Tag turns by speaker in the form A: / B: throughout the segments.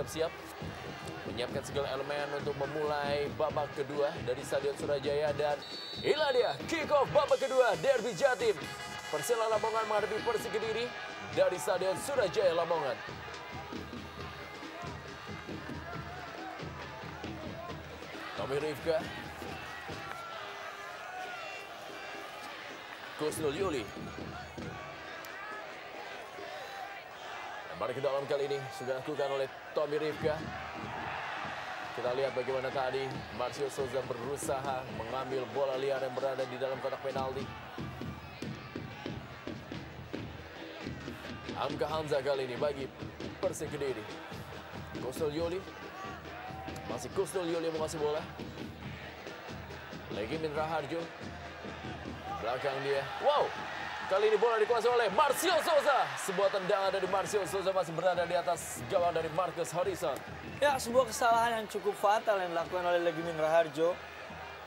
A: bersiap-siap menyiapkan segala elemen untuk memulai babak kedua dari Stadion Surajaya. Dan inilah dia kick off babak kedua Derby Jatim. Persela Lamongan menghadapi Persik Kediri dari Stadion Surajaya Lamongan. Tommy Rifka, Kusnul Yuli. Lempar ke dalam kali ini sudah dilakukan oleh Tommy Rifka. Kita lihat bagaimana tadi Marcio Souza berusaha mengambil bola liar yang berada di dalam kotak penalti. Hamka Hamzah kali ini bagi Persik Kediri. Kusnul Yuli. Masih Kusnul Yuli menguasai bola. Lagi Min Raharjo. Belakang dia. Wow. Kali ini bola dikuasai oleh Marcio Souza. Sebuah tendangan dari Marcio Souza masih berada di atas gawang dari Marcus Harrison.
B: Ya, sebuah kesalahan yang cukup fatal yang dilakukan oleh Legimin Raharjo.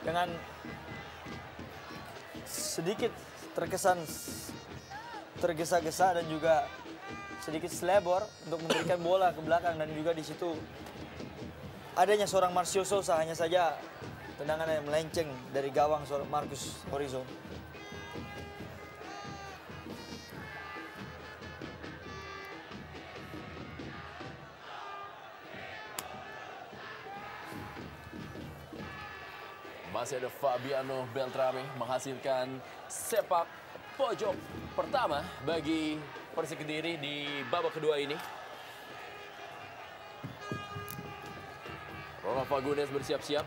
B: Dengan sedikit terkesan tergesa-gesa dan juga sedikit selebor untuk memberikan bola ke belakang, dan juga di situ adanya seorang Marcio Souza, hanya saja tendangan yang melenceng dari gawang seorang Marcus Horizon.
A: Masih ada Fabiano Beltrame menghasilkan sepak pojok pertama bagi Persik Kediri di babak kedua ini. Ronald Fagundes bersiap-siap.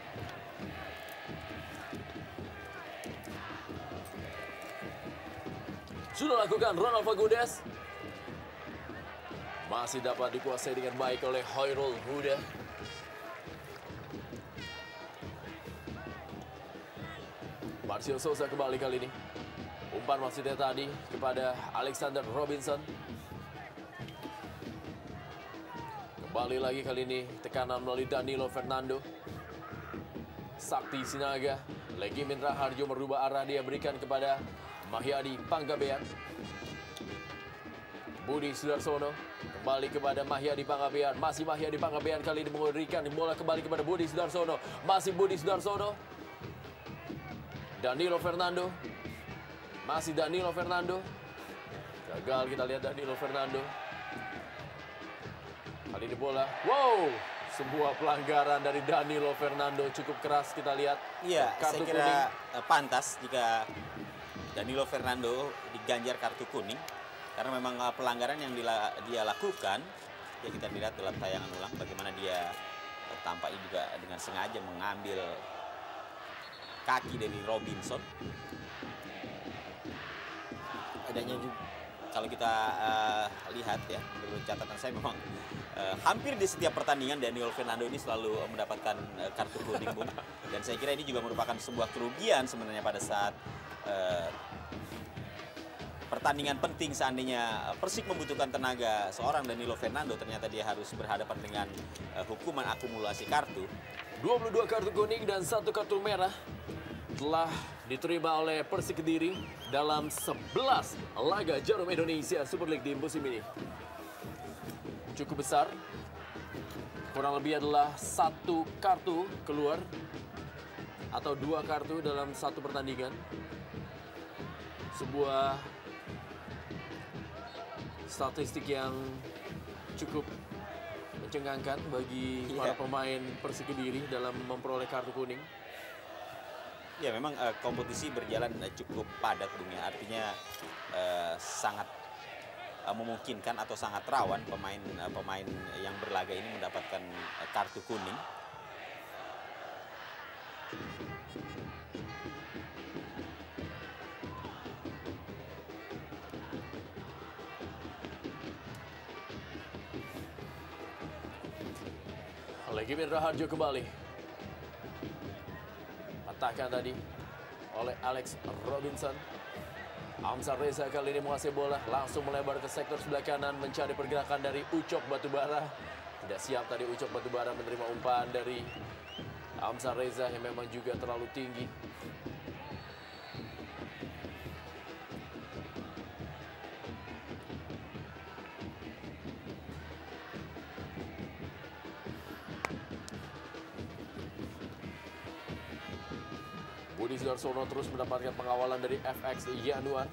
A: Sudah lakukan Ronald Fagundes. Masih dapat dikuasai dengan baik oleh Hoirul Huda. Marcio Souza kembali kali ini. Umpan maksudnya tadi kepada Alexander Robinson. Kembali lagi kali ini tekanan melalui Danilo Fernando. Sakti Sinaga. Legimin Raharjo merubah arah, dia berikan kepada Mahyadi Panggabean. Budi Sudarsono kembali kepada Mahyadi Panggabean. Masih Mahyadi Panggabean kali ini memberikan bola kembali kepada Budi Sudarsono. Masih Budi Sudarsono. Danilo Fernando. Masih Danilo Fernando. Gagal kita lihat Danilo Fernando. Kali ini bola. Wow! Sebuah pelanggaran dari Danilo Fernando cukup keras kita lihat.
C: Iya,
A: kartu
C: saya kira
A: kuning.
C: pantas jika Danilo Fernando diganjar kartu kuning. Karena memang pelanggaran yang dia lakukan, ya kita lihat dalam tayangan ulang bagaimana dia tampaknya juga dengan sengaja mengambil kaki dari Robinson. Adanya juga, kalau kita lihat ya, menurut catatan saya memang hampir di setiap pertandingan Danilo Fernando ini selalu mendapatkan kartu kuning, Bung. Dan saya kira ini juga merupakan sebuah kerugian sebenarnya pada saat pertandingan penting. Seandainya Persik membutuhkan tenaga seorang Danilo Fernando, ternyata dia harus berhadapan dengan hukuman akumulasi kartu.
A: 22 kartu kuning dan 1 kartu merah telah diterima oleh Persik Kediri dalam 11 laga Jarum Indonesia Super League di musim ini. Cukup besar. Kurang lebih adalah 1 kartu keluar atau 2 kartu dalam 1 pertandingan. Sebuah statistik yang cukup mencengangkan bagi para pemain Persik Kediri dalam memperoleh kartu kuning.
C: Ya, memang kompetisi berjalan cukup padat, Bung, ya. Artinya sangat memungkinkan atau sangat rawan pemain yang berlaga ini mendapatkan kartu kuning.
A: Legimin Raharjo kembali. Patahkan tadi oleh Alex Robinson. Hamzah Reza kali ini menguasai bola, langsung melebar ke sektor sebelah kanan mencari pergerakan dari Ucok Batubara. Tidak siap tadi Ucok Batubara menerima umpan dari Hamzah Reza yang memang juga terlalu tinggi. Budi Sudarsono terus mendapatkan pengawalan dari FX Yanuar.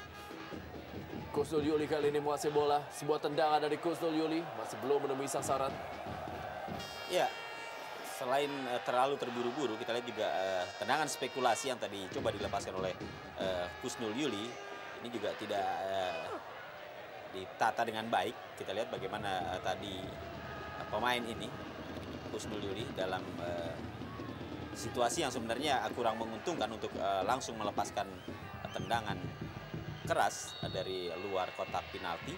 A: Kusnul Yuli kali ini menguasai bola. Sebuah tendangan dari Kusnul Yuli masih belum menemui sasaran.
C: Ya, selain terlalu terburu-buru, kita lihat juga tendangan spekulasi yang tadi coba dilepaskan oleh Kusnul Yuli. Ini juga tidak ditata dengan baik. Kita lihat bagaimana tadi pemain ini, Kusnul Yuli, dalam situasi yang sebenarnya kurang menguntungkan untuk langsung melepaskan tendangan keras dari luar kotak penalti.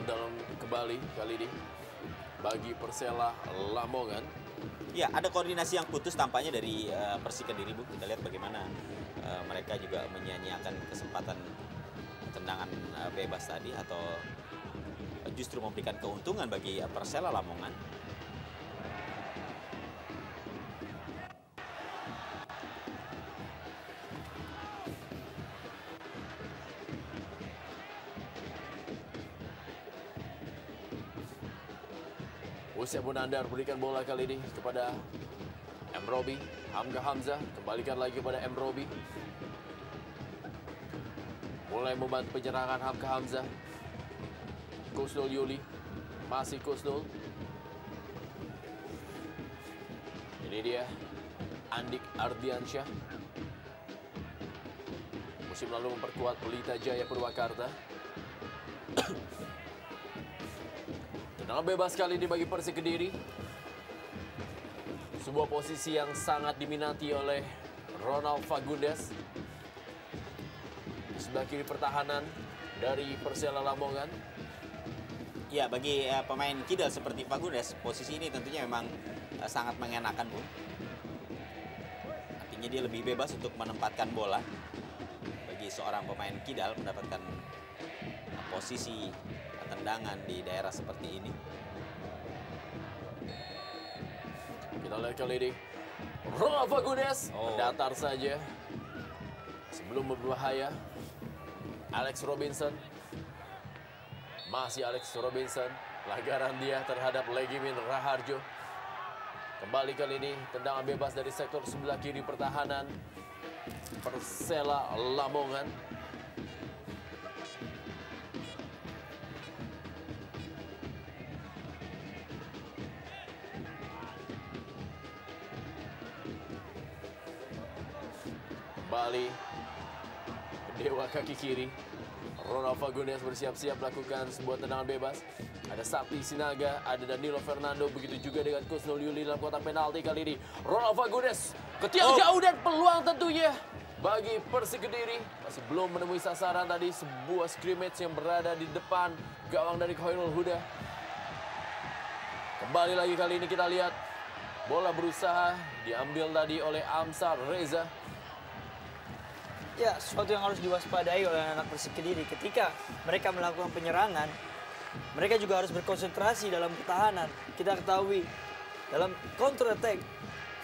A: Dalam kembali kali ini bagi Persela Lamongan.
C: Ya, ada koordinasi yang putus tampaknya dari Persik Kediri, Bu. Kita lihat bagaimana mereka juga menyia-nyiakan kesempatan tendangan bebas tadi, atau justru memberikan keuntungan bagi Persela Lamongan.
A: Usep Munandar berikan bola kali ini kepada M. Robi. Hamka Hamzah kembalikan lagi kepada M. Robi. Mulai membantu penyerangan Hamka Hamzah. Kusnul Yuli. Masih Kusnul. Ini dia Andik Ardiansyah. Musim lalu memperkuat Pelita Jaya Purwakarta. Tendangan bebas kali ini bagi Persik Kediri. Sebuah posisi yang sangat diminati oleh Ronald Fagundes. Di sebelah kiri pertahanan dari Persela Lamongan.
C: Ya, bagi pemain kidal seperti Fagundes, posisi ini tentunya memang sangat mengenakan, Bu. Artinya dia lebih bebas untuk menempatkan bola. Bagi seorang pemain kidal mendapatkan posisi tendangan di daerah seperti ini.
A: Kita lihat kali ini Ronald Fagundes datar saja sebelum berbahaya. Alex Robinson, masih Alex Robinson, pelanggaran dia terhadap Legimin Raharjo. Kembali kali ini tendangan bebas dari sektor sebelah kiri pertahanan Persela Lamongan. Kembali Dewa kaki kiri Ronald Fagundes bersiap-siap melakukan sebuah tendangan bebas. Ada Sakti Sinaga, ada Danilo Fernando, begitu juga dengan Kusnul Yuli dalam kotak penalti kali ini. Ronald Fagundes ketiak jauh dan peluang tentunya bagi Persik Kediri. Masih belum menemui sasaran tadi, sebuah scrimmage yang berada di depan gawang dari Khairul Huda. Kembali lagi kali ini kita lihat bola berusaha diambil tadi oleh Amsar Reza.
B: Ya, sesuatu yang harus diwaspadai oleh anak Persik Kediri ketika mereka melakukan penyerangan, mereka juga harus berkonsentrasi dalam pertahanan. Kita ketahui dalam counter attack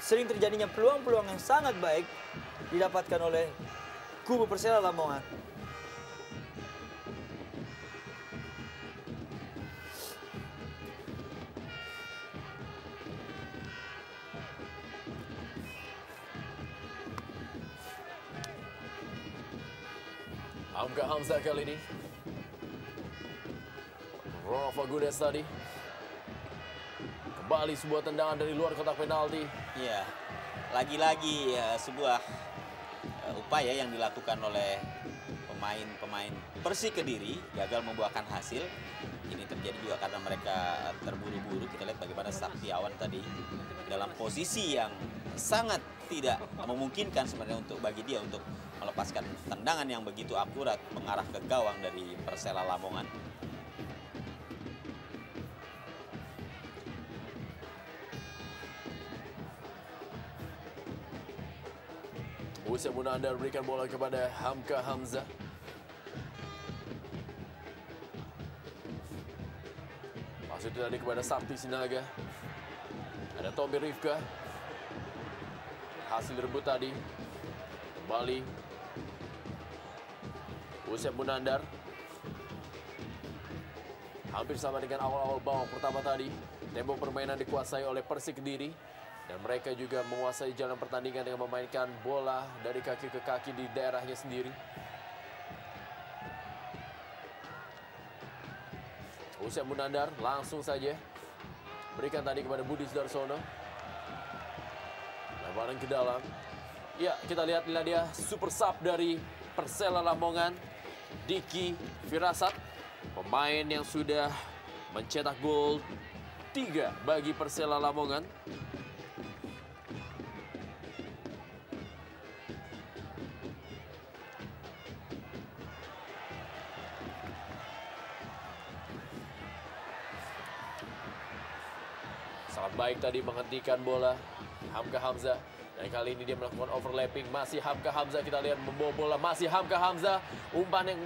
B: sering terjadinya peluang-peluang yang sangat baik didapatkan oleh kubu Persela Lamongan.
A: Hamka Hamzah kali ini. Ronald Fagundes tadi. Kembali sebuah tendangan dari luar kotak penalti.
C: Iya, lagi-lagi sebuah upaya yang dilakukan oleh pemain-pemain Persik Kediri gagal membuahkan hasil. Ini terjadi juga karena mereka terburu-buru. Kita lihat bagaimana Saktiawan tadi dalam posisi yang sangat tidak memungkinkan sebenarnya untuk bagi dia untuk melepaskan tendangan yang begitu akurat mengarah ke gawang dari Persela Lamongan.
A: Usep Munandar berikan bola kepada Hamka Hamzah. Masuk tadi kepada Sakti Sinaga. Ada Tommy Rifka. Hasil rebut tadi. Kembali Usep Munandar. Hampir sama dengan awal-awal babak pertama tadi. Tempo permainan dikuasai oleh Persik Kediri. Dan mereka juga menguasai jalan pertandingan dengan memainkan bola dari kaki ke kaki di daerahnya sendiri. Usai Munandar langsung saja berikan tadi kepada Budi Sudarsono. Lebaran ke dalam. Ya, kita lihat inilah dia super sub dari Persela Lamongan, Diki Firasat, pemain yang sudah mencetak gol 3 bagi Persela Lamongan. Sangat baik tadi menghentikan bola Hamka Hamzah. Dan kali ini dia melakukan overlapping. Masih Hamka Hamzah, kita lihat membawa bola. Masih Hamka Hamzah. Umpan yang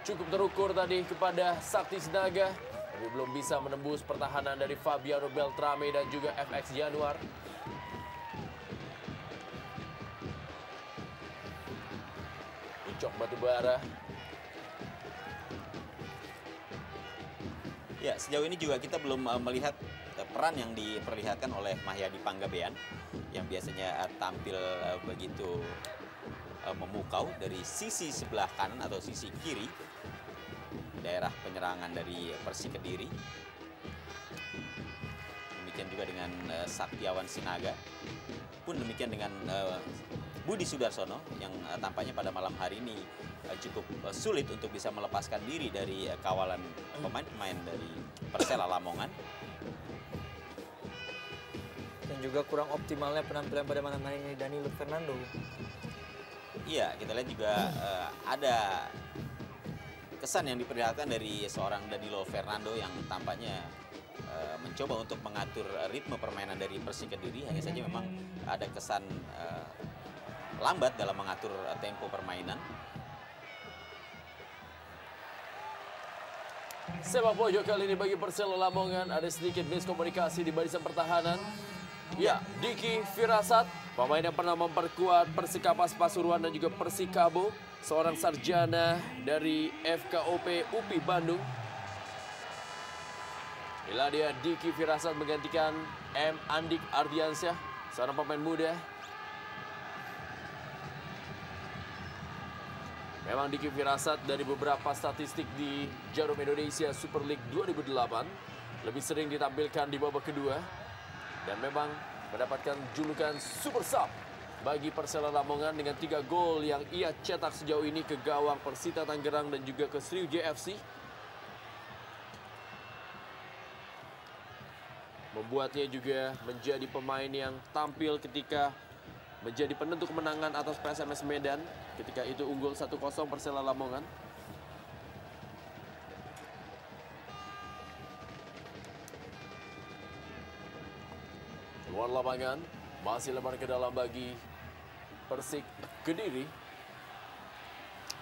A: cukup terukur tadi kepada Sakti Sinaga. Tapi belum bisa menembus pertahanan dari Fabiano Beltrame dan juga FX Januar. Ucok Batubara.
C: Ya, sejauh ini juga kita belum melihat peran yang diperlihatkan oleh Mahyadi Panggabean yang biasanya tampil begitu memukau dari sisi sebelah kanan atau sisi kiri daerah penyerangan dari Persik Kediri. Demikian juga dengan Saktiawan Sinaga. Pun demikian dengan Budi Sudarsono yang tampaknya pada malam hari ini cukup sulit untuk bisa melepaskan diri dari kawalan pemain-pemain dari Persela Lamongan.
B: Dan juga kurang optimalnya penampilan pada malam hari ini Danilo Fernando.
C: Iya, kita lihat juga ada kesan yang diperlihatkan dari seorang Danilo Fernando yang tampaknya mencoba untuk mengatur ritme permainan dari Persik Kediri. Hanya saja memang ada kesan lambat dalam mengatur tempo permainan.
A: Sepak pojok kali ini bagi Persela Lamongan, ada sedikit miskomunikasi di barisan pertahanan. Ya, Diki Firasat, pemain yang pernah memperkuat Persikapas Pasuruan dan juga Persikabo, seorang sarjana dari FKOP UPI Bandung. Inilah dia Diki Firasat menggantikan M. Andik Ardiansyah, seorang pemain muda. Memang Diki Firasat dari beberapa statistik di Jarum Indonesia Super League 2008 lebih sering ditampilkan di babak kedua dan memang mendapatkan julukan Super Sub bagi Persela Lamongan dengan 3 gol yang ia cetak sejauh ini ke gawang Persita Tangerang dan juga ke Sriwijaya FC. Membuatnya juga menjadi pemain yang tampil ketika menjadi penentu kemenangan atas PSMS Medan ketika itu unggul 1-0 Persela Lamongan. Luar lapangan masih lebar ke dalam bagi Persik Kediri.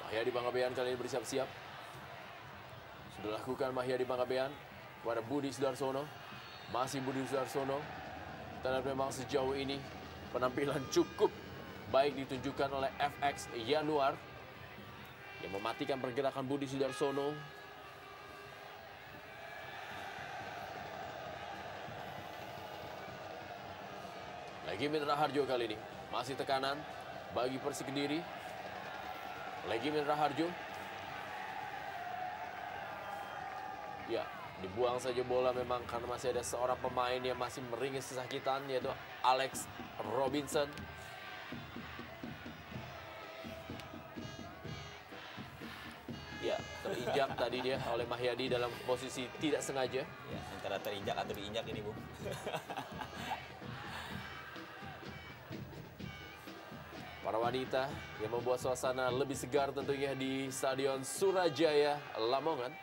A: Mahyadi Panggabean kali ini bersiap-siap. Sudah lakukan Mahyadi Panggabean kepada Budi Sudarsono. Masih Budi Sudarsono. Kita lihat memang sejauh ini penampilan cukup baik ditunjukkan oleh FX Januar yang mematikan pergerakan Budi Sudarsono. Legimin Raharjo kali ini masih tekanan bagi Persik Kediri. Legimin Raharjo. Ya, dibuang saja bola memang karena masih ada seorang pemain yang masih meringis kesakitan yaitu Alex Robinson. Ya, terinjak tadi dia oleh Mahyadi dalam posisi tidak sengaja.
C: Ya, antara terinjak atau diinjak ini, Bung.
A: Para wanita yang membuat suasana lebih segar tentunya di Stadion Surajaya Lamongan.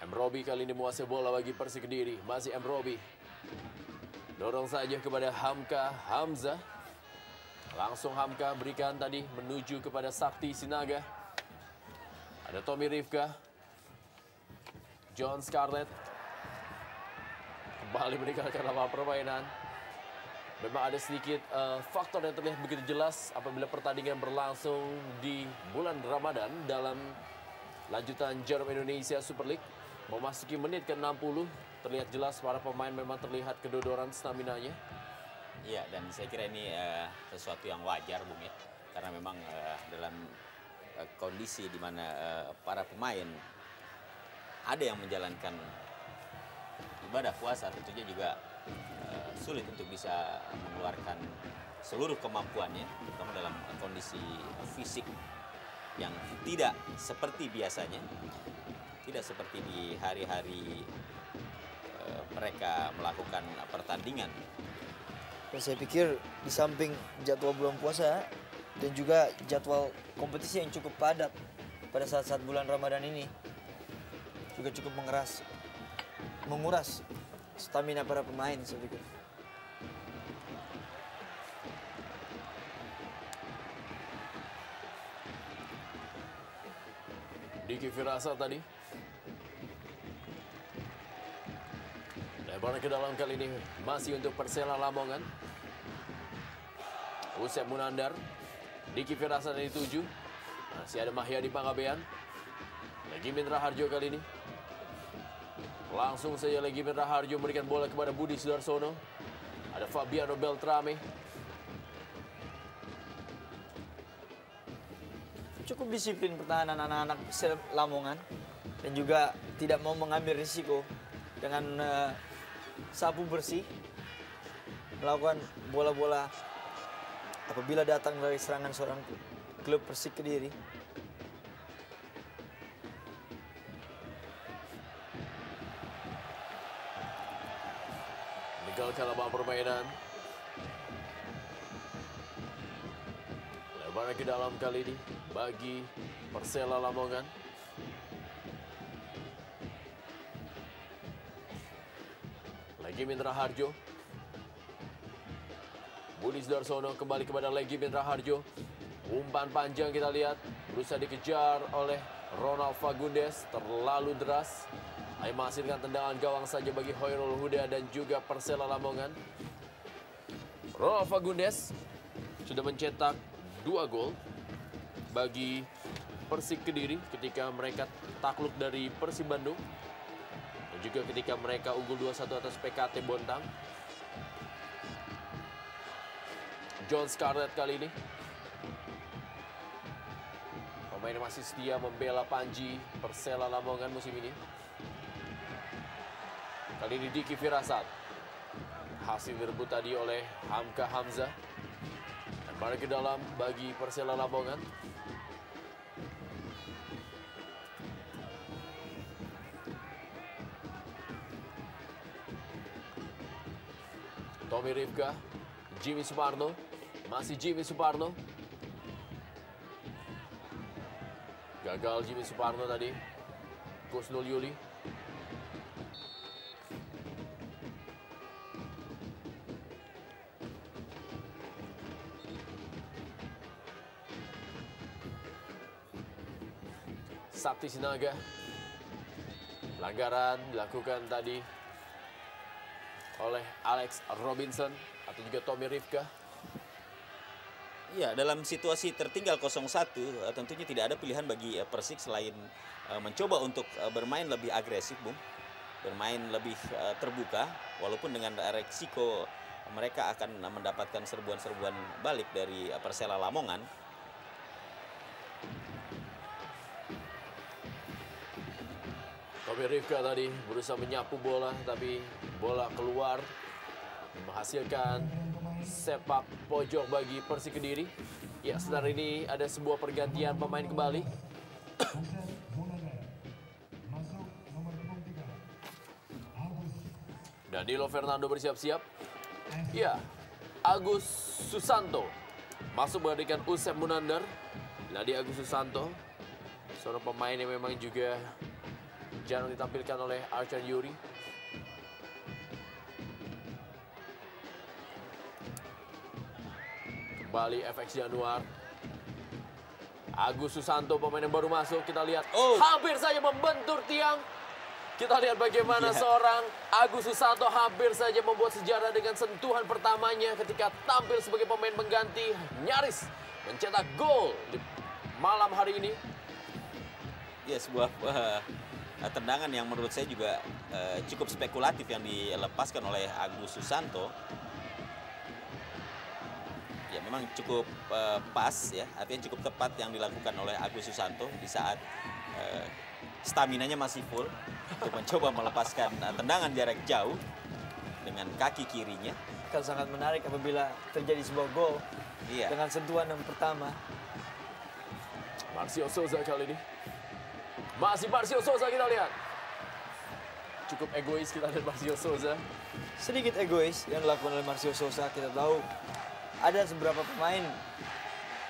A: M. Robi kali ini menguasai bola bagi Persik Kediri. Masih M. Robi. Dorong saja kepada Hamka Hamzah. Langsung Hamka berikan tadi menuju kepada Sakti Sinaga. Ada Tommy Rifka. John Scarlett. Kembali meninggalkan lapangan permainan. Memang ada sedikit faktor yang terlihat begitu jelas apabila pertandingan berlangsung di bulan Ramadan dalam lanjutan Jarum Indonesia Super League. Memasuki menit ke-60, terlihat jelas para pemain memang terlihat kedodoran stamina-nya.
C: Iya, dan saya kira ini sesuatu yang wajar, Bung, ya. Karena memang dalam kondisi di mana para pemain ada yang menjalankan ibadah puasa, tentunya juga sulit untuk bisa mengeluarkan seluruh kemampuannya, terutama dalam kondisi fisik yang tidak seperti biasanya, tidak seperti di hari-hari mereka melakukan pertandingan.
B: Dan saya pikir di samping jadwal bulan puasa dan juga jadwal kompetisi yang cukup padat pada saat-saat bulan Ramadan ini juga cukup menguras stamina para pemain, saya pikir.
A: Diki Firasa tadi. Lebar ke dalam kali ini masih untuk Persela Lamongan. Usep Munandar. Diki Firasa dari 7. Masih ada Mahyadi Pangabean. Legimin Raharjo kali ini. Langsung saja Legimin Raharjo memberikan bola kepada Budi Sudarsono. Ada Fabiano Beltrame.
B: Cukup disiplin pertahanan anak-anak Lamongan dan juga tidak mau mengambil risiko dengan sapu bersih melakukan bola-bola apabila datang dari serangan seorang klub Persik Kediri.
A: Meninggalkan lapangan permainan. Lebar ke dalam kali ini bagi Persela Lamongan. Legimin Raharjo. Budi Sudarsono kembali kepada Legimin Raharjo. Umpan panjang kita lihat. Berusaha dikejar oleh Ronald Fagundes. Terlalu deras. Hanya menghasilkan tendangan gawang saja bagi Hoirul Huda dan juga Persela Lamongan. Ronald Fagundes sudah mencetak 2 gol bagi Persik Kediri ketika mereka takluk dari Persib Bandung. Dan juga ketika mereka unggul 2-1 atas PKT Bontang. John Scarlett kali ini. Pemain masih setia membela Panji Persela Lamongan musim ini. Kali ini Diki Firasat. Hasil direbut tadi oleh Hamka Hamzah. Dan balik ke dalam bagi Persela Lamongan. Tommy Rifka, Jimmy Suparno, masih Jimmy Suparno. Gagal Jimmy Suparno tadi. Kusnul Yuli. Sakti Sinaga. Pelanggaran dilakukan tadi oleh Alex Robinson atau juga Tommy Rifka.
C: Iya, dalam situasi tertinggal 0-1 tentunya tidak ada pilihan bagi Persik selain mencoba untuk bermain lebih agresif, Bung. Bermain lebih terbuka walaupun dengan resiko mereka akan mendapatkan serbuan-serbuan balik dari Persela Lamongan.
A: Tommy Rifka tadi berusaha menyapu bola tapi bola keluar menghasilkan sepak pojok bagi Persik Kediri. Ya, sebentar ini ada sebuah pergantian pemain kembali. Danilo Fernando bersiap-siap. Ya, Agus Susanto masuk menggantikan Usep Munandar. Nadi Agus Susanto, seorang pemain yang memang juga jarang ditampilkan oleh Arcan Yuri. Kembali FX Januar. Agus Susanto pemain yang baru masuk. Kita lihat hampir saja membentur tiang. Kita lihat bagaimana
C: Iya.
A: seorang Agus Susanto hampir saja membuat sejarah dengan sentuhan pertamanya ketika tampil sebagai pemain pengganti, nyaris mencetak gol di malam hari ini.
C: Ya, sebuah tendangan yang menurut saya juga cukup spekulatif yang dilepaskan oleh Agus Susanto. Ya, memang cukup pas ya, artinya cukup tepat yang dilakukan oleh Agus Susanto di saat staminanya masih full untuk mencoba melepaskan tendangan jarak jauh dengan kaki kirinya.
B: Akan sangat menarik apabila terjadi sebuah gol
C: Iya.
B: dengan sentuhan yang pertama.
A: Marcio Souza kali ini. Masih Marcio Souza kita lihat. Cukup egois kita lihat Marcio Souza.
B: Sedikit egois yang dilakukan oleh Marcio Souza. Kita tahu ada beberapa pemain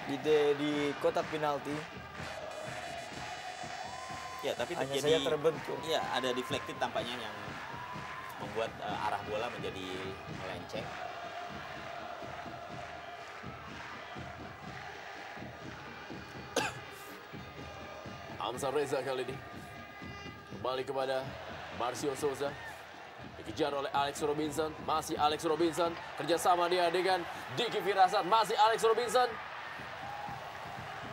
B: di kotak penalti.
C: Ya, tapi
B: Hanya
C: terjadi
B: saja terbentur.
C: ya ada deflected tampaknya yang membuat arah bola menjadi melenceng.
A: Hamzah Reza kali ini. Kembali kepada Marcio Souza. Dikejar oleh Alex Robinson. Masih Alex Robinson. Kerjasama dia dengan Diki Firasat. Masih Alex Robinson.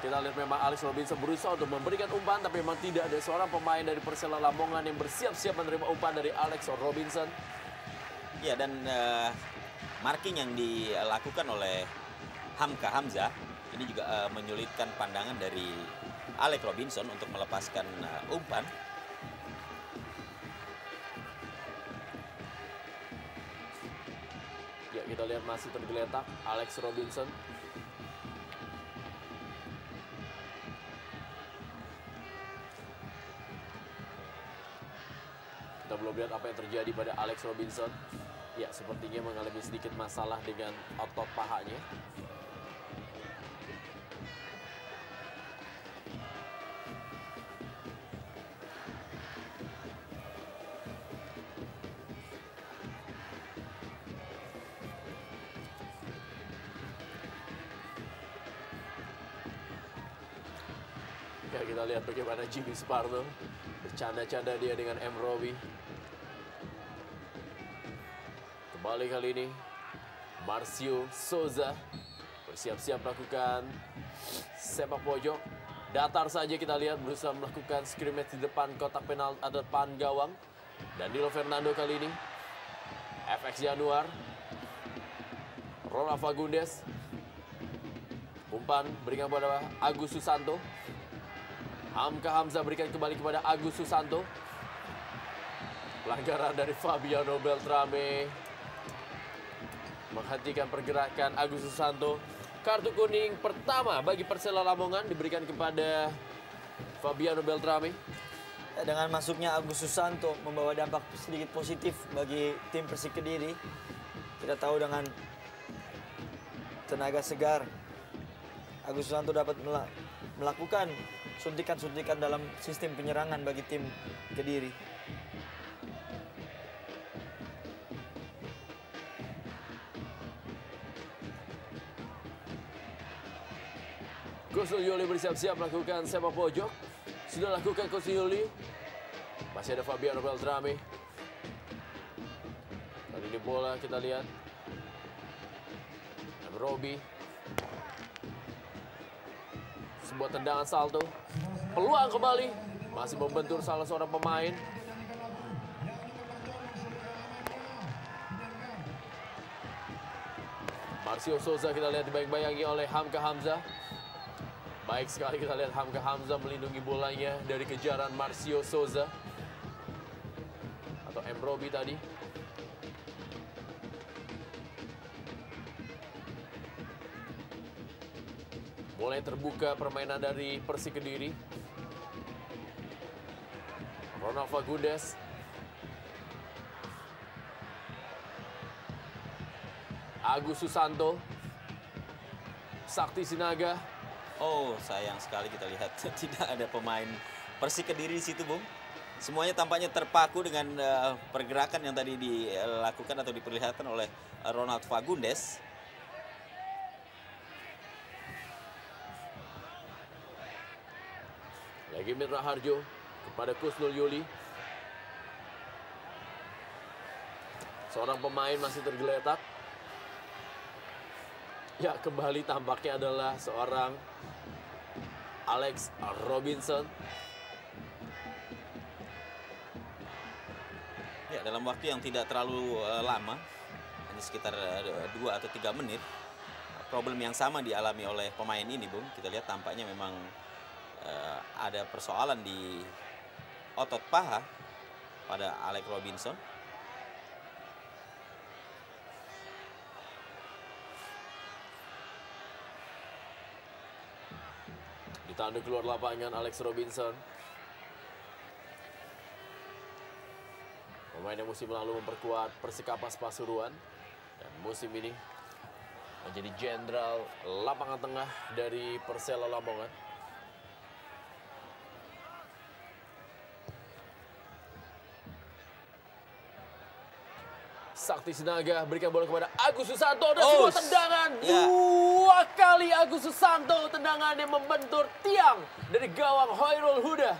A: Kita lihat memang Alex Robinson berusaha untuk memberikan umpan. Tapi memang tidak ada seorang pemain dari Persela Lamongan yang bersiap-siap menerima umpan dari Alex Robinson.
C: Ya, dan marking yang dilakukan oleh Hamka Hamzah ini juga menyulitkan pandangan dari Alex Robinson untuk melepaskan umpan.
A: Ya, kita lihat masih tergeletak Alex Robinson. Kita belum lihat apa yang terjadi pada Alex Robinson. Ya, sepertinya mengalami sedikit masalah dengan otot pahanya. Ya, kita lihat bagaimana Jimmy Sparno bercanda-canda dia dengan M. Robi. Kembali kali ini Marcio Souza bersiap-siap melakukan sepak pojok. Datar saja kita lihat berusaha melakukan scrimmage di depan kotak penalti atau depan gawang. Danilo Fernando kali ini. FX Januar. Ronald Fagundes. Umpan berikan kepada Agus Susanto. Hamka Hamzah berikan kembali kepada Agus Susanto. Pelanggaran dari Fabiano Beltrame menghentikan pergerakan Agus Susanto. Kartu kuning pertama bagi Persela Lamongan diberikan kepada Fabiano Beltrame.
B: Ya, dengan masuknya Agus Susanto membawa dampak sedikit positif bagi tim Persik Kediri. Kita tahu dengan tenaga segar Agus Susanto dapat melakukan suntikan-suntikan dalam sistem penyerangan bagi tim Kediri.
A: Kusnul Yuli bersiap-siap melakukan sepak pojok. Sudah lakukan Kusnul Yuli. Masih ada Fabiano Beltrame. Kali ini bola kita lihat. Robi. Sebuah tendangan salto. Peluang kembali. Masih membentur salah seorang pemain. Marcio Souza kita lihat dibayang-bayangi oleh Hamka Hamzah. Baik sekali kita lihat Hamka Hamzah melindungi bolanya dari kejaran Marcio Souza. Atau M. Robi tadi. Mulai terbuka permainan dari Persik Kediri. Ronald Fagundes. Agus Susanto. Sakti Sinaga.
C: Oh, sayang sekali kita lihat tidak ada pemain Persik Kediri di situ, Bung. Semuanya tampaknya terpaku dengan pergerakan yang tadi dilakukan atau diperlihatkan oleh Ronald Fagundes.
A: Lagi Mitra Harjo kepada Kusnul Yuli. Seorang pemain masih tergeletak. Ya, kembali tampaknya adalah seorang Alex Robinson.
C: Ya, dalam waktu yang tidak terlalu lama, hanya sekitar 2 atau 3 menit, problem yang sama dialami oleh pemain ini, Bung. Kita lihat tampaknya memang ada persoalan di otot paha pada Alex Robinson.
A: Ditandu keluar lapangan Alex Robinson. Pemain yang musim lalu memperkuat Persikapas Pasuruan dan musim ini menjadi jenderal lapangan tengah dari Persela Lamongan. Sakti Sinaga berikan bola kepada Agus Susanto dan sebuah tendangan.
C: Ya.
A: 2 kali Agus Susanto tendangannya membentur tiang dari gawang Hoirul Huda.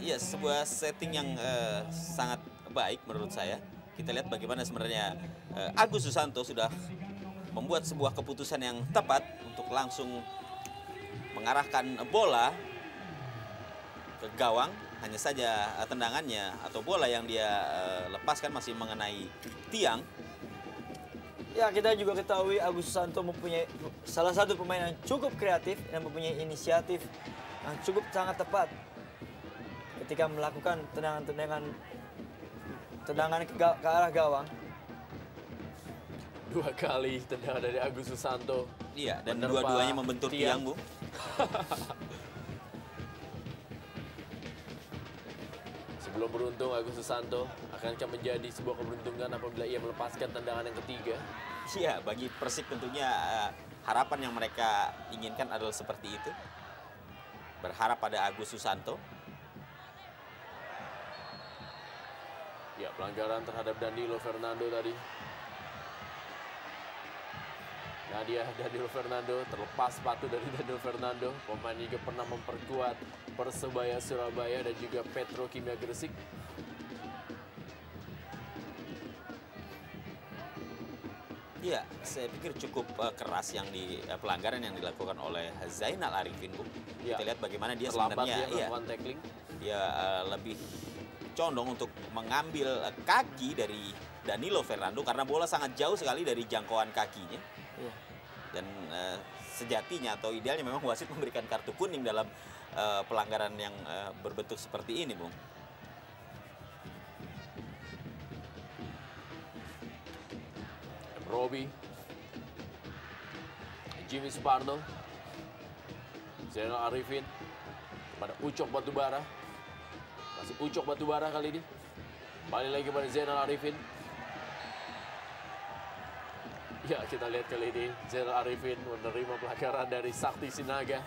C: Iya, sebuah setting yang sangat baik menurut saya. Kita lihat bagaimana sebenarnya Agus Susanto sudah membuat sebuah keputusan yang tepat untuk langsung mengarahkan bola ke gawang. Hanya saja tendangannya atau bola yang dia lepaskan masih mengenai tiang.
B: Ya, kita juga ketahui Agus Susanto mempunyai salah satu pemain yang cukup kreatif dan mempunyai inisiatif yang cukup sangat tepat ketika melakukan tendangan ke arah gawang.
A: 2 kali tendangan dari Agus Susanto.
C: Iya, dan
A: menerpa
C: dua-duanya membentur tiang, Bu.
A: Sebelum beruntung, Agus Susanto akankah menjadi sebuah keberuntungan apabila ia melepaskan tendangan yang ketiga?
C: Iya, bagi Persik tentunya harapan yang mereka inginkan adalah seperti itu. Berharap pada Agus Susanto.
A: Ya, pelanggaran terhadap Danilo Fernando tadi. Danilo Fernando terlepas sepatu dari Danilo Fernando. Pemain juga pernah memperkuat Persebaya Surabaya dan juga Petro Kimia Gresik.
C: Iya, saya pikir cukup keras yang pelanggaran yang dilakukan oleh Zainal Arifin, Bu.
A: Ya,
C: Kita lihat bagaimana dia
A: terlambat
C: sebenarnya
A: dia melakukan tackling.
C: dia lebih condong untuk mengambil kaki dari Danilo Fernando karena bola sangat jauh sekali dari jangkauan kakinya.
B: Iya.
C: Dan sejatinya atau idealnya memang wasit memberikan kartu kuning dalam pelanggaran yang berbentuk seperti ini, Bung.
A: Robi, Jimmy Suparno, Zainal Arifin kepada Ucok Batubara. Masih Ucok Batubara kali ini. Balik lagi kepada Zainal Arifin. Ya, kita lihat kali ini Zainal Arifin menerima pelanggaran dari Sakti Sinaga.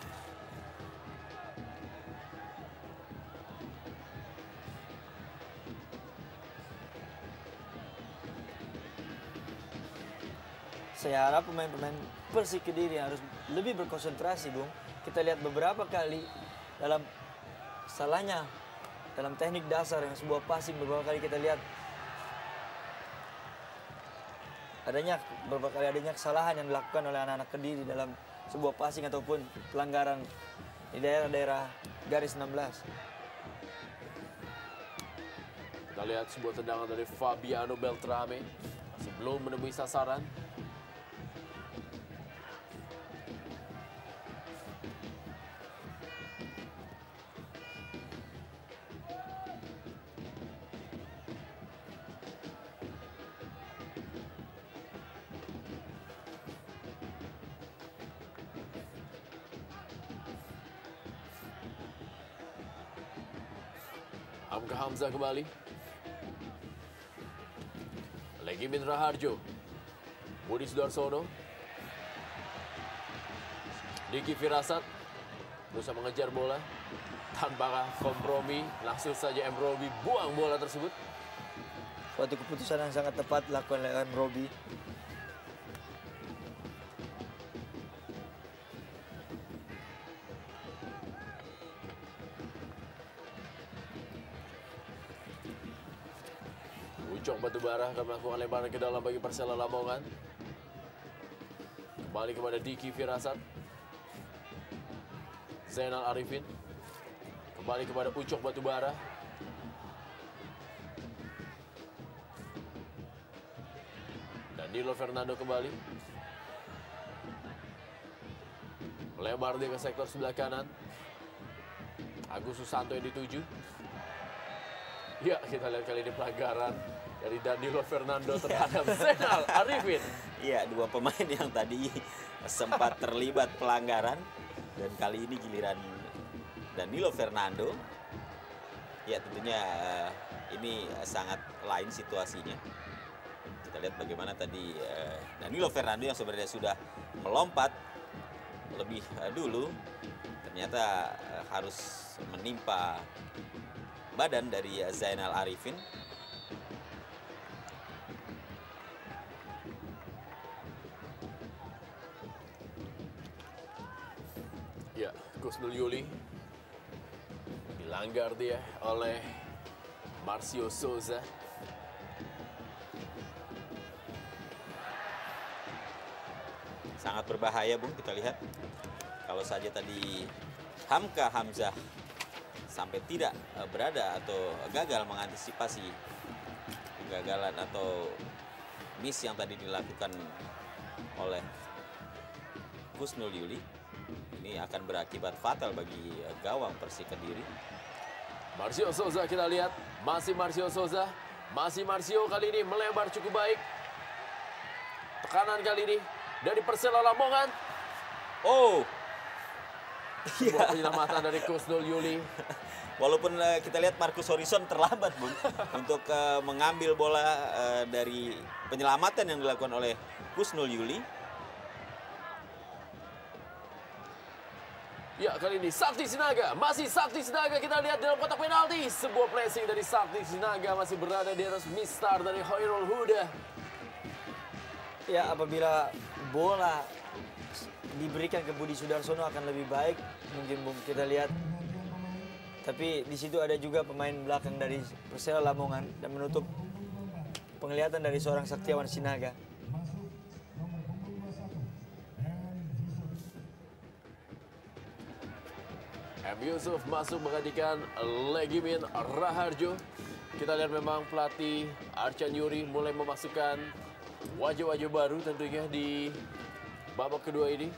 B: Saya harap pemain-pemain Persik Kediri harus lebih berkonsentrasi, Bung. Kita lihat beberapa kali dalam salahnya dalam teknik dasar yang sebuah passing, beberapa kali kita lihat beberapa kali adanya kesalahan yang dilakukan oleh anak-anak Kediri dalam sebuah passing ataupun pelanggaran di daerah-daerah garis 16.
A: Kita lihat sebuah tendangan dari Fabiano Beltrame. Masih belum menemui sasaran. Hamka Hamzah kembali. Legimin Raharjo. Budi Sudarsono. Diki Firasat berusaha mengejar bola tanpa kompromi. Langsung saja M. Robi buang bola tersebut.
B: Suatu keputusan yang sangat tepat dilakukan oleh M. Robi.
A: Ucok Batubara akan melakukan lemparan ke dalam bagi Persela Lamongan. Kembali kepada Diki Firasat. Zainal Arifin. Kembali kepada Ucok Batubara. Danilo Fernando kembali. Melebar dia ke sektor sebelah kanan. Agus Susanto yang dituju. Ya, kita lihat kali ini pelanggaran dari Danilo Fernando terhadap Zainal Arifin.
C: Iya, dua pemain yang tadi sempat terlibat pelanggaran. Dan kali ini giliran Danilo Fernando. Ya, tentunya ini sangat lain situasinya. Kita lihat bagaimana tadi Danilo Fernando yang sebenarnya sudah melompat lebih dulu. Ternyata harus menimpa badan dari Zainal Arifin.
A: Ya, Kusnul Yuli dilanggar dia oleh Marcio Souza.
C: Sangat berbahaya, Bung, kita lihat. Kalau saja tadi Hamka Hamzah sampai tidak berada atau gagal mengantisipasi kegagalan atau miss yang tadi dilakukan oleh Kusnul Yuli, ini akan berakibat fatal bagi gawang Persik Kediri.
A: Marcio Souza kita lihat, masih Marcio Souza, masih Marcio kali ini melebar cukup baik. Tekanan kali ini dari Persela Lamongan.
C: Oh,
A: Sebuah penyelamatan dari Kusnul Yuli.
C: walaupun kita lihat Marcus Horizon terlambat, Bung, untuk mengambil bola dari penyelamatan yang dilakukan oleh Kusnul Yuli.
A: Ya, kali ini Sakti Sinaga, masih Sakti Sinaga kita lihat dalam kotak penalti. Sebuah placing dari Sakti Sinaga masih berada di atas mistar dari Hoirul Huda.
B: Ya, apabila bola diberikan ke Budi Sudarsono akan lebih baik, mungkin Bung, kita lihat. Tapi di situ ada juga pemain belakang dari Persela Lamongan dan menutup penglihatan dari seorang Saktiawan Sinaga.
A: M. Yusuf masuk menggantikan Legimin Raharjo. Kita lihat memang pelatih Arcan Yuri mulai memasukkan wajah-wajah baru tentunya di babak kedua ini.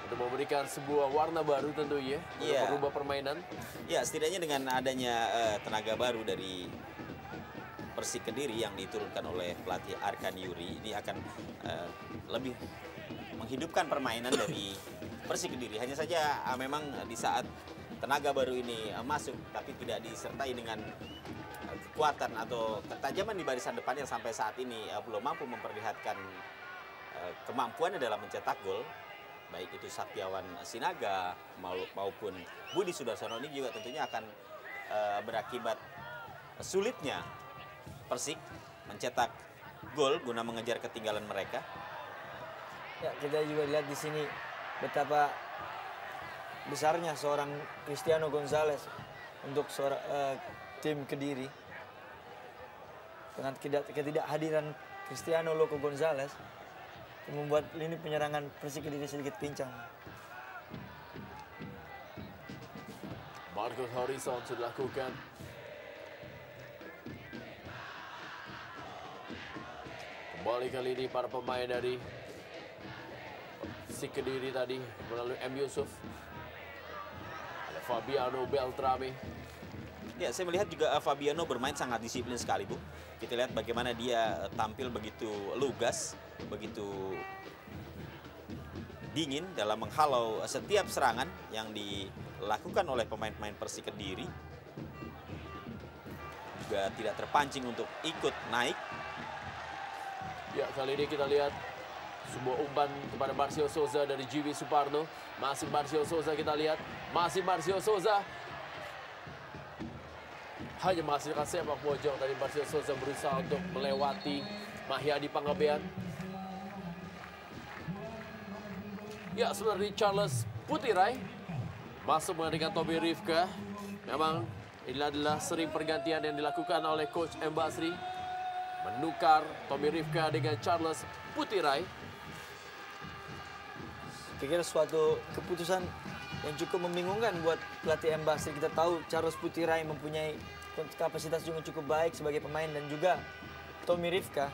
A: Untuk memberikan sebuah warna baru tentunya. Untuk merubah permainan.
C: Ya, setidaknya dengan adanya tenaga baru dari Persik Kediri yang diturunkan oleh pelatih Arcan Yuri, ini akan lebih menghidupkan permainan dari Persik Kediri. Hanya saja memang di saat tenaga baru ini masuk, tapi tidak disertai dengan kekuatan atau ketajaman di barisan depan yang sampai saat ini belum mampu memperlihatkan kemampuannya dalam mencetak gol. Baik itu Saktiawan Sinaga maupun Budi Sudarsono, ini juga tentunya akan berakibat sulitnya Persik mencetak gol guna mengejar ketinggalan mereka.
B: Ya, kita juga lihat di sini betapa besarnya seorang Cristiano Gonzalez untuk tim Kediri. Dengan ketidakhadiran Cristiano Loco Gonzalez membuat lini penyerangan Persik Kediri sedikit pincang.
A: Marcus Horizon sudah lakukan. Kembali kali ini para pemain dari Persik Kediri tadi melalui M. Yusuf. Ada Fabiano Beltrame.
C: Ya, saya melihat juga Fabiano bermain sangat disiplin sekali, Bu. Kita lihat bagaimana dia tampil begitu lugas, begitu dingin dalam menghalau setiap serangan yang dilakukan oleh pemain-pemain Persik Kediri. Juga tidak terpancing untuk ikut naik.
A: Ya, kali ini kita lihat sebuah umpan kepada Marcio Souza dari Jiwi Suparno. Masih Marcio Souza kita lihat. Masih Marcio Souza. Hanya menghasilkan sepak pojok dari Marcio Souza berusaha untuk melewati Mahyadi Pangabean. Ya, sebenarnya Charles Putirai masuk menggantikan Tobi Rifka. Memang ini adalah sering pergantian yang dilakukan oleh Coach M. Basri. menukar Tommy Rifka dengan Charles Putirai.
B: Pikir suatu keputusan yang cukup membingungkan buat pelatih M. Basri. Kita tahu Charles Putirai mempunyai kapasitas juga cukup baik sebagai pemain dan juga Tommy Rifka.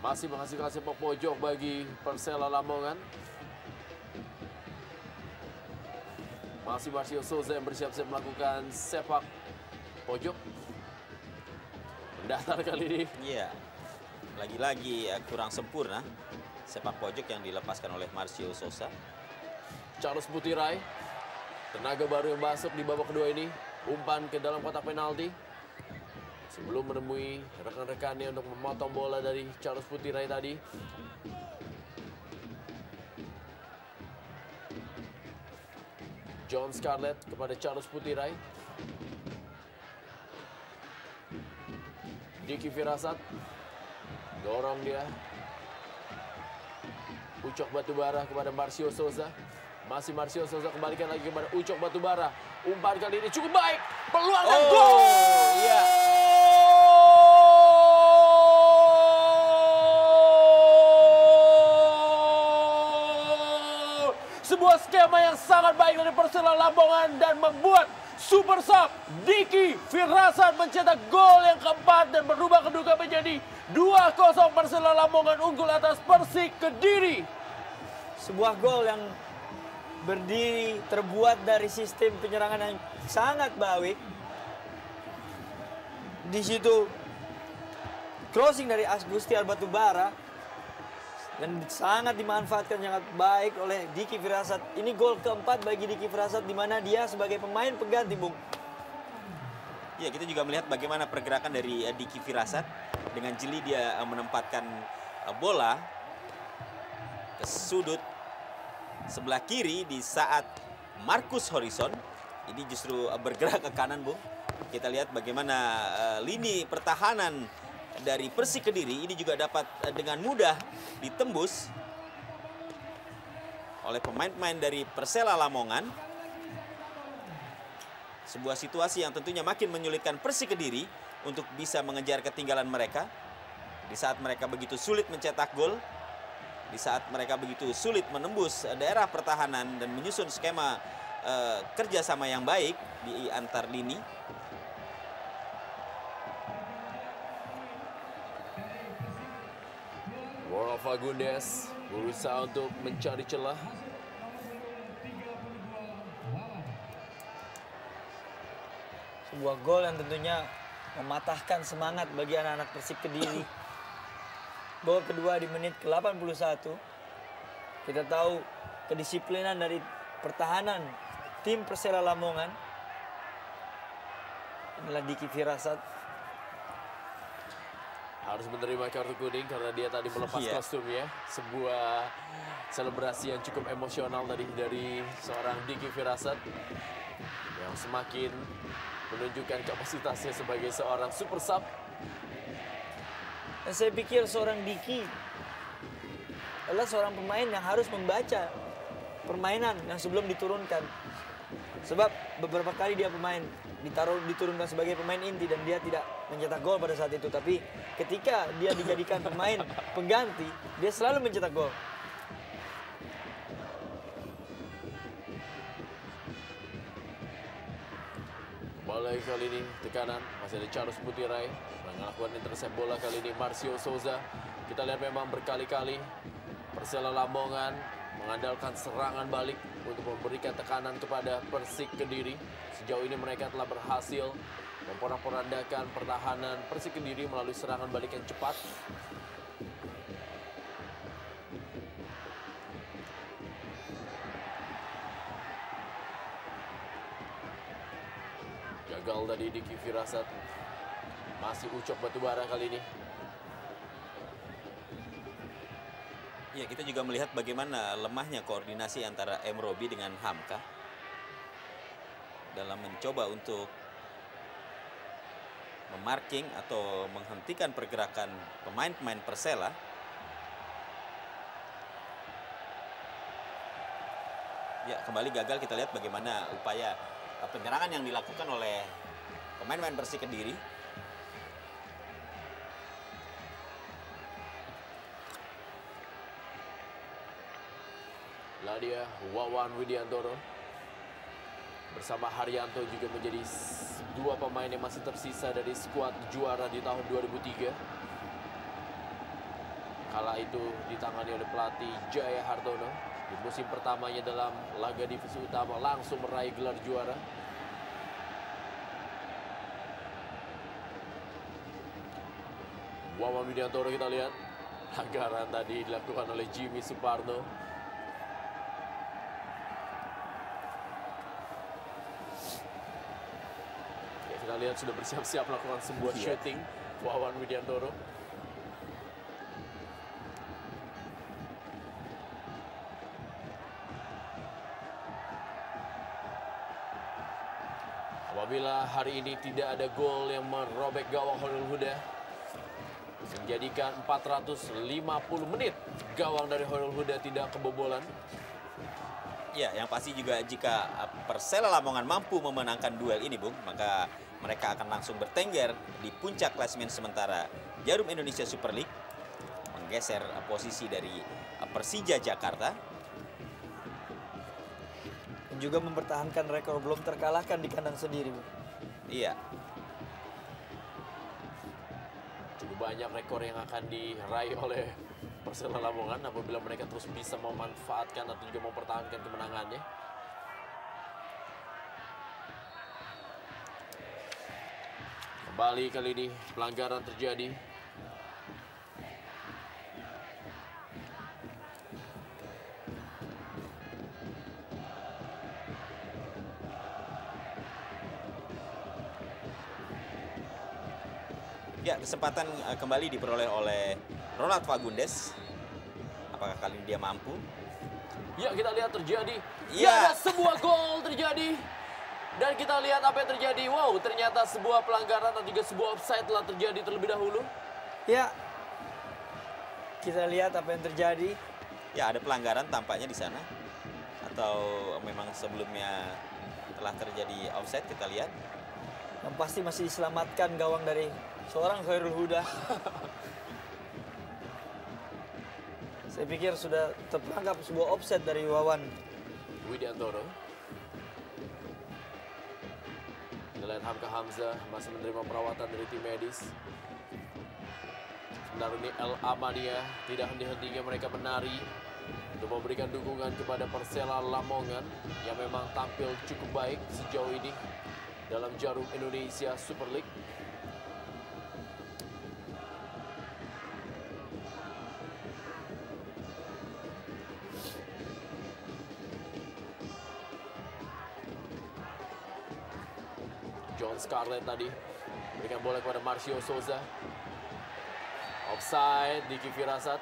A: Masih menghasilkan sepak pojok bagi Persela Lamongan. Masih Marcio Souza yang bersiap-siap melakukan sepak pojok. Mendatar kali ini.
C: Iya. Lagi-lagi kurang sempurna sepak pojok yang dilepaskan oleh Marcio Souza.
A: Charles Putirai, tenaga baru yang masuk di babak kedua ini, umpan ke dalam kotak penalti. Sebelum menemui rekan-rekannya untuk memotong bola dari Charles Putirai tadi. John Scarlett kepada Charles Putirai. Diki Firasat, dorong dia. Ucok Batubara kepada Marcio Souza. Masih Marcio Souza kembalikan lagi kepada Ucok Batubara. Umpan kali ini cukup baik. Peluang dan gol!
C: Iya.
A: Sebuah skema yang sangat baik dari Persela Lamongan dan membuat super sub Diki Firasat mencetak gol yang keempat dan berubah kedudukan menjadi 2-0. Persela Lamongan unggul atas Persik Kediri.
B: Sebuah gol yang berdiri terbuat dari sistem penyerangan yang sangat baik. Di situ crossing dari Agusti Albatubara dan sangat dimanfaatkan sangat baik oleh Diki Firasat. Ini gol keempat bagi Diki Firasat di mana dia sebagai pemain pengganti, Bung.
C: Ya, kita juga melihat bagaimana pergerakan dari Diki Firasat. Dengan jeli dia menempatkan bola ke sudut sebelah kiri di saat Marcus Horizon ini justru bergerak ke kanan, Bung. Kita lihat bagaimana lini pertahanan dari Persik Kediri ini juga dapat dengan mudah ditembus oleh pemain-pemain dari Persela Lamongan. Sebuah situasi yang tentunya makin menyulitkan Persik Kediri untuk bisa mengejar ketinggalan mereka di saat mereka begitu sulit mencetak gol. Di saat mereka begitu sulit menembus daerah pertahanan dan menyusun skema kerjasama yang baik di antar lini.
A: World Fagundes berusaha untuk mencari celah.
B: Sebuah gol yang tentunya mematahkan semangat bagi anak-anak Persik Kediri. Gol kedua di menit ke-81. Kita tahu kedisiplinan dari pertahanan tim Persela Lamongan. Inilah Diki Firasat.
A: Harus menerima kartu kuning karena dia tadi melepas kostumnya. Sebuah selebrasi yang cukup emosional tadi dari seorang Diki Firasat yang semakin menunjukkan kapasitasnya sebagai seorang super sub.
B: Dan saya pikir seorang Diki adalah seorang pemain yang harus membaca permainan yang sebelum diturunkan. Sebab beberapa kali dia diturunkan sebagai pemain inti dan dia tidak mencetak gol pada saat itu. Tapi ketika dia dijadikan pemain pengganti, dia selalu mencetak gol.
A: Bola kali ini tekanan, masih ada Charles Putirai melakukan intercept bola kali ini Marcio Souza. Kita lihat memang berkali-kali Persela Lamongan mengandalkan serangan balik untuk memberikan tekanan kepada Persik Kediri. Sejauh ini mereka telah berhasil memporak-porandakan pertahanan Persik Kediri melalui serangan balik yang cepat. Gagal tadi Diki Firasat. Masih Ucok Batubara kali ini.
C: Ya, kita juga melihat bagaimana lemahnya koordinasi antara M. Robi dengan Hamka dalam mencoba untuk memarking atau menghentikan pergerakan pemain-pemain Persela. Ya, kembali gagal. Kita lihat bagaimana upaya penyerangan yang dilakukan oleh pemain-pemain Persik Kediri.
A: Ladia Wawan Widiantoro bersama Haryanto juga menjadi dua pemain yang masih tersisa dari skuad juara di tahun 2003. Kala itu ditangani oleh pelatih Jaya Hartono. Di musim pertamanya dalam laga divisi utama langsung meraih gelar juara. Wawan Widiantoro kita lihat. Pelanggaran tadi dilakukan oleh Jimmy Suparno. Ya, kita lihat sudah bersiap-siap melakukan sebuah shooting. Wawan Widiantoro. Apabila hari ini tidak ada gol yang merobek gawang Hoirul Huda, menjadikan 450 menit gawang dari Hoirul Huda tidak kebobolan.
C: Ya, yang pasti juga jika Persela Lamongan mampu memenangkan duel ini, Bung, maka mereka akan langsung bertengger di puncak klasemen sementara Jarum Indonesia Super League, menggeser posisi dari Persija Jakarta.
B: Juga mempertahankan rekor belum terkalahkan di kandang sendiri, Bu.
C: Iya.
A: Cukup banyak rekor yang akan diraih oleh Persela Lamongan apabila mereka terus bisa memanfaatkan atau juga mempertahankan kemenangannya. Kembali kali ini pelanggaran terjadi.
C: Ya, kesempatan kembali diperoleh oleh Ronald Fagundes. Apakah kali ini dia mampu?
A: Ya, kita lihat terjadi.
C: Ya.
A: Ya, ada sebuah gol terjadi. Dan kita lihat apa yang terjadi. Wow, ternyata sebuah pelanggaran dan juga sebuah offside telah terjadi terlebih dahulu.
B: Ya, kita lihat apa yang terjadi.
C: Ya, ada pelanggaran tampaknya di sana. Atau memang sebelumnya telah terjadi offside, kita lihat.
B: Yang pasti masih diselamatkan gawang dari seorang Hoirul Huda. Saya pikir sudah terperangkap sebuah offset dari Wawan
A: Widiantoro. Kita lihat Hamka Hamzah masih menerima perawatan dari tim medis. Sementara ini El Amania tidak henti-hentinya mereka menari untuk memberikan dukungan kepada Persela Lamongan yang memang tampil cukup baik sejauh ini dalam Jarum Indonesia Super League. John Scarlett tadi berikan bola kepada Marcio Souza. Offside, Diki Firasat.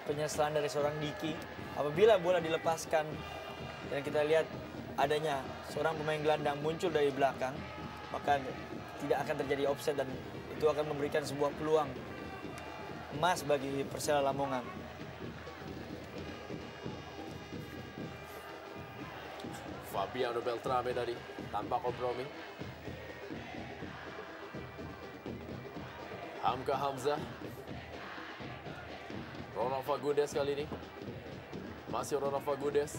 B: penyesalan dari seorang Diki. Apabila bola dilepaskan dan kita lihat adanya seorang pemain gelandang muncul dari belakang, maka tidak akan terjadi offset dan itu akan memberikan sebuah peluang emas bagi Persela Lamongan.
A: Fabiano Beltrame tadi tanpa kompromi. Hamka Hamzah. Ronald Fagundes kali ini. Masih Ronald Fagundes.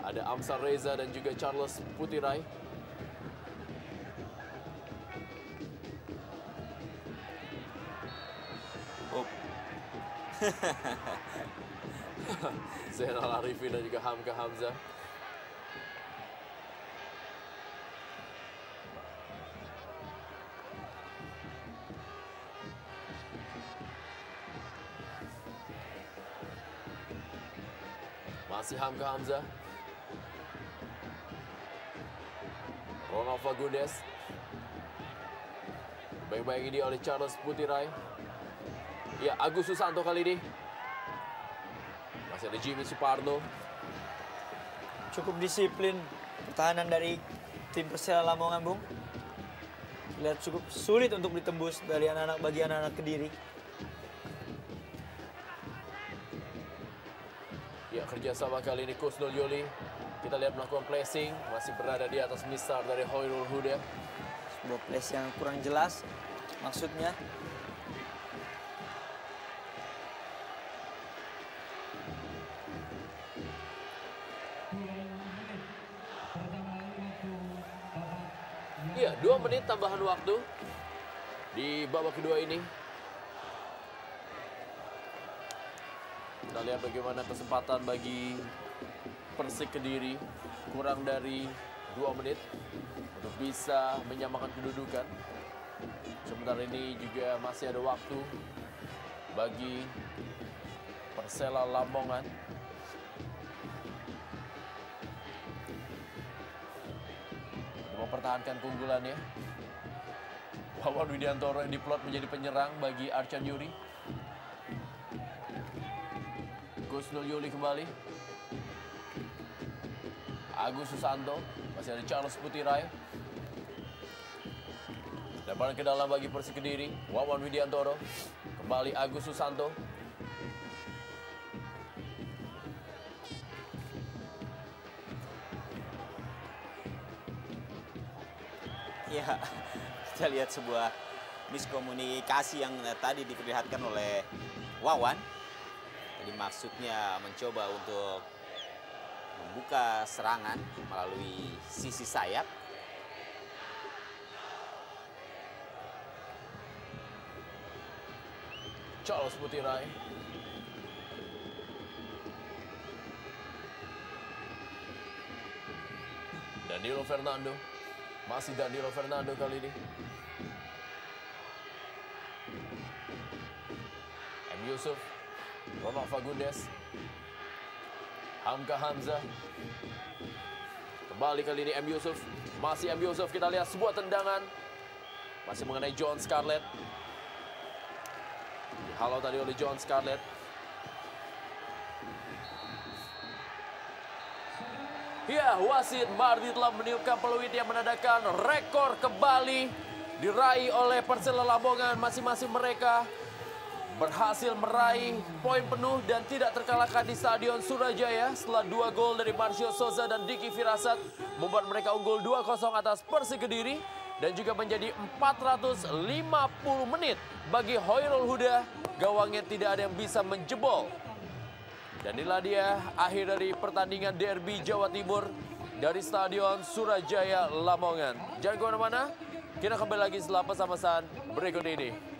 A: Ada Amsar Reza dan juga Charles Putirai.
C: Oh.
A: Zainal Arifin dan juga Hamka Hamzah. Masih Hamka Hamzah. Ronald Fagundes. Baik-baik ini oleh Charles Putirai. Ya, Agus Susanto kali ini. Masih ada Jimmy Suparno.
B: Cukup disiplin pertahanan dari tim Persela Lamongan, Bung. Lihat cukup sulit untuk ditembus dari anak-anak bagi anak-anak Kediri.
A: Ya, kerjasama kali ini Kusnul Yoli. Kita lihat melakukan placing, masih berada di atas mistar dari Hoirul Huda.
B: Sebuah place yang kurang jelas maksudnya.
A: Iya, 2 menit tambahan waktu di babak kedua ini. Kita lihat bagaimana kesempatan bagi Persik Kediri, kurang dari 2 menit untuk bisa menyamakan kedudukan. Sementara ini juga masih ada waktu bagi Persela Lamongan. Mempertahankan keunggulannya. Wawan Widiantoro yang diplot menjadi penyerang bagi Arcan Yuri. Kusnul Yuli kembali. Agus Susanto, masih ada Charles Putirai. Lemparan ke dalam bagi Persik Kediri. Wawan Widiantoro, kembali Agus Susanto.
C: Ya, kita lihat sebuah miskomunikasi yang tadi diperlihatkan oleh Wawan. Jadi maksudnya mencoba untuk membuka serangan melalui sisi sayap.
A: Charles Putirai. Danilo Fernando. Masih Danilo Fernando kali ini. M. Yusuf. Ronald Fagundes. Hamka Hamzah. Kembali kali ini M. Yusuf. Masih M. Yusuf. Kita lihat sebuah tendangan. Masih mengenai John Scarlett. Dihalau tadi oleh John Scarlett. Ya, wasit Mardi telah meniupkan peluit yang menandakan rekor kembali diraih oleh Persela Lamongan. Masing-masing mereka berhasil meraih poin penuh dan tidak terkalahkan di Stadion Surajaya setelah 2 gol dari Marcio Souza dan Diki Firasat membuat mereka unggul 2-0 atas Persik Kediri dan juga menjadi 450 menit bagi Hoirul Huda. Gawangnya tidak ada yang bisa menjebol. Dan inilah dia akhir dari pertandingan derby Jawa Timur dari Stadion Surajaya Lamongan. Jangan kemana-mana, kita kembali lagi setelah pesan-pesan berikut ini.